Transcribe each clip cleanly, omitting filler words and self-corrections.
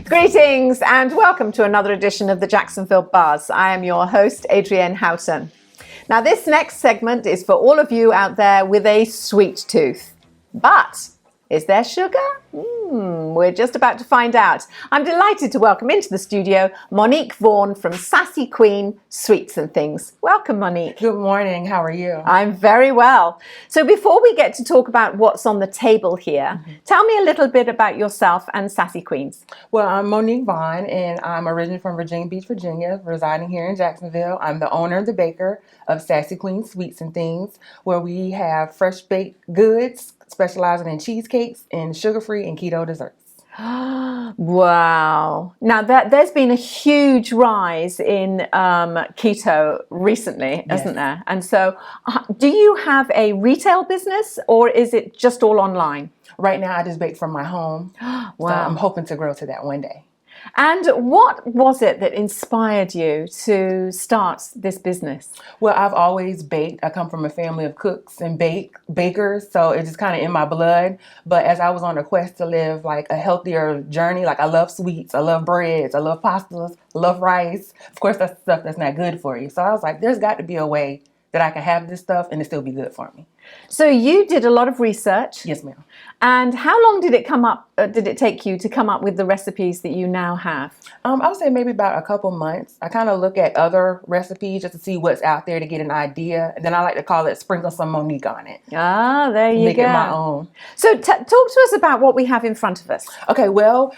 Greetings and welcome to another edition of the Jacksonville Buzz. I am your host, Adrienne Houghton. Now, this next segment is for all of you out there with a sweet tooth. But is there sugar? We're just about to find out. I'm delighted to welcome into the studio Monique Vaughan from Sassy Queen Sweets and Things. Welcome, Monique. Good morning. How are you? I'm very well. So before we get to talk about what's on the table here, tell me a little bit about yourself and Sassy Queens. Well, I'm Monique Vaughan, and I'm originally from Virginia Beach, Virginia, residing here in Jacksonville. I'm the owner and the baker of Sassy Queen Sweets and Things, where we have fresh baked goods specializing in cheesecakes and sugar-free and keto desserts. Wow. Now, there's been a huge rise in keto recently, isn't there? And so do you have a retail business or is it just all online? Right now, I just bake from my home. Wow. So I'm hoping to grow to that one day. And what was it that inspired you to start this business? Well, I've always baked. I come from a family of cooks and bakers, so it's just kind of in my blood. But as I was on a quest to live like a healthier journey, like I love sweets, I love breads, I love pastas, I love rice. Of course, that's stuff that's not good for you. So I was like, there's got to be a way that I can have this stuff and it still be good for me. So you did a lot of research. Yes, ma'am. And how long did it take you to come up with the recipes that you now have? I would say maybe about a couple months. I kind of look at other recipes just to see what's out there to get an idea. And then I like to call it sprinkle some Monique on it. Ah, there you go. Make it my own. So talk to us about what we have in front of us. Okay, well,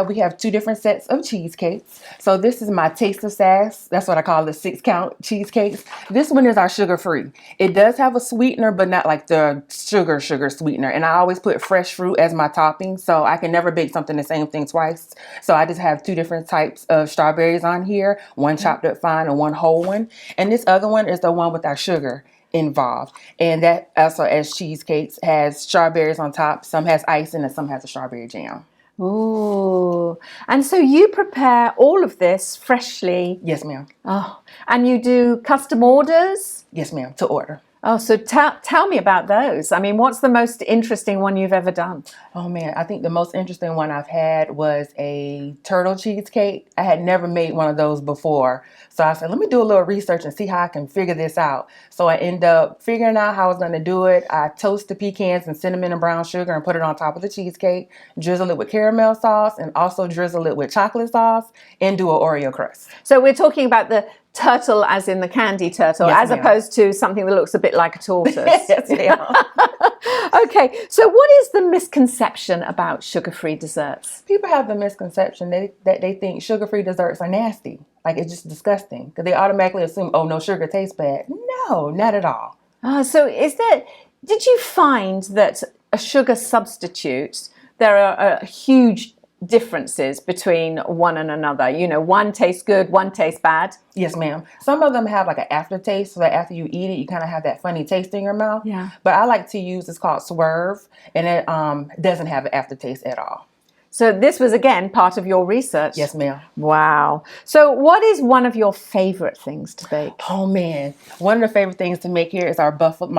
we have two different sets of cheesecakes. So this is my Taste of Sass. That's what I call the 6-count cheesecakes. This one is our sugar-free. It does have a sweetener, but not like the sugar sweetener. And I always put fresh fruit as my topping, so I can never bake something the same thing twice. So I just have two different types of strawberries on here, one chopped up fine and one whole one. And this other one is the one with our sugar involved. And that also, as cheesecakes, has strawberries on top. Some has icing and some has a strawberry jam. Ooh. And so you prepare all of this freshly? Yes, ma'am. Oh, and you do custom orders? Yes, ma'am, to order. Oh, so tell me about those. I mean, what's the most interesting one you've ever done? Oh, man, I think the most interesting one I've had was a turtle cheesecake. I had never made one of those before. So I said, let me do a little research and see how I can figure this out. So I end up figuring out how I was going to do it. I toast the pecans and cinnamon and brown sugar and put it on top of the cheesecake, drizzle it with caramel sauce, and also drizzle it with chocolate sauce and do an Oreo crust. So we're talking about the turtle as in the candy turtle, yes, as ma'am. opposed to something that looks a bit like a tortoise. Yes, ma'am. Okay, so what is the misconception about sugar-free desserts? People have the misconception that they think sugar-free desserts are nasty. Like it's just disgusting. Because they automatically assume, oh, no sugar tastes bad. No, not at all. So did you find that a sugar substitute, there are huge differences between one and another? You know, one tastes good, one tastes bad. Yes, ma'am. Some of them have like an aftertaste, so that after you eat it, you kind of have that funny taste in your mouth. Yeah. But I like to use, it's called Swerve, and it doesn't have an aftertaste at all. So this was, again, part of your research? Yes, ma'am. Wow. So what is one of your favorite things to bake? Oh, man. One of the favorite things to make here is my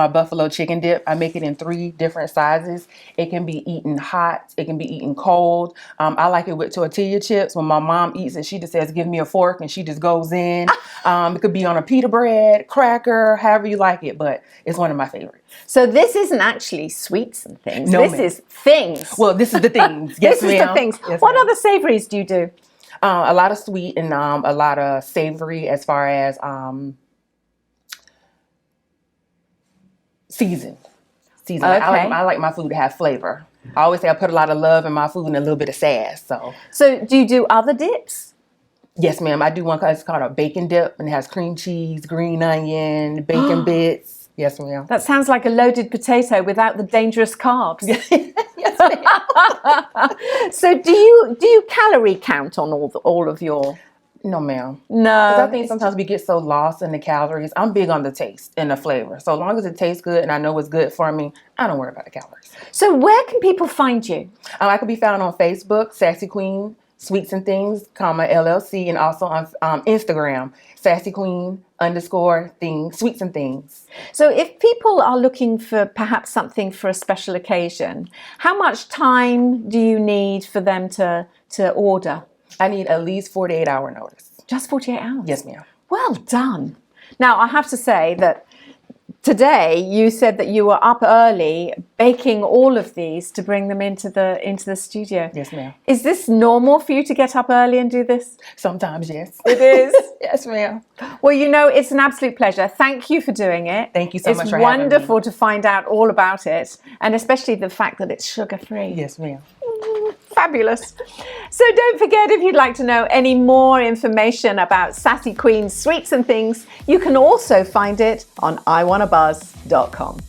buffalo chicken dip. I make it in 3 different sizes. It can be eaten hot. It can be eaten cold. I like it with tortilla chips. When my mom eats it, she just says, give me a fork, and she just goes in. It could be on a pita bread, cracker, however you like it, but it's one of my favorites. So this isn't actually sweets and things. No, this ma'am. is things. Well, this is the things. Yes, this is the things. Yes, what ma'am. other savories do you do? A lot of sweet and a lot of savory as far as seasoned. Okay. I like my food to have flavor. I always say I put a lot of love in my food and a little bit of sass. So do you do other dips? Yes, ma'am. I do one it's called a bacon dip, and it has cream cheese, green onion, bacon bits. Yes, ma'am. That sounds like a loaded potato without the dangerous carbs. Yes, ma'am. So do you calorie count on all of your? No, ma'am. No. 'Cause I think sometimes we get so lost in the calories. I'm big on the taste and the flavor. So as long as it tastes good and I know it's good for me, I don't worry about the calories. So where can people find you? I can be found on Facebook, Sassy Queen Sweets and Things, LLC, and also on Instagram, Sassy Queen _things, Sweets and Things. So if people are looking for perhaps something for a special occasion, how much time do you need for them to order? I need at least 48-hour notice. Just 48 hours? Yes, ma'am. Well done. Now, I have to say that today you said that you were up early baking all of these to bring them into the studio. Yes, ma'am. Is this normal for you to get up early and do this? Sometimes, yes. It is. Yes, ma'am. Well, it's an absolute pleasure. Thank you for doing it. Thank you so much for having me. It's wonderful to find out all about it, and especially the fact that it's sugar-free. Yes, ma'am. Fabulous. So don't forget, if you'd like to know any more information about Sassy Queen's sweets and things, you can also find it on iwannabuzz.com.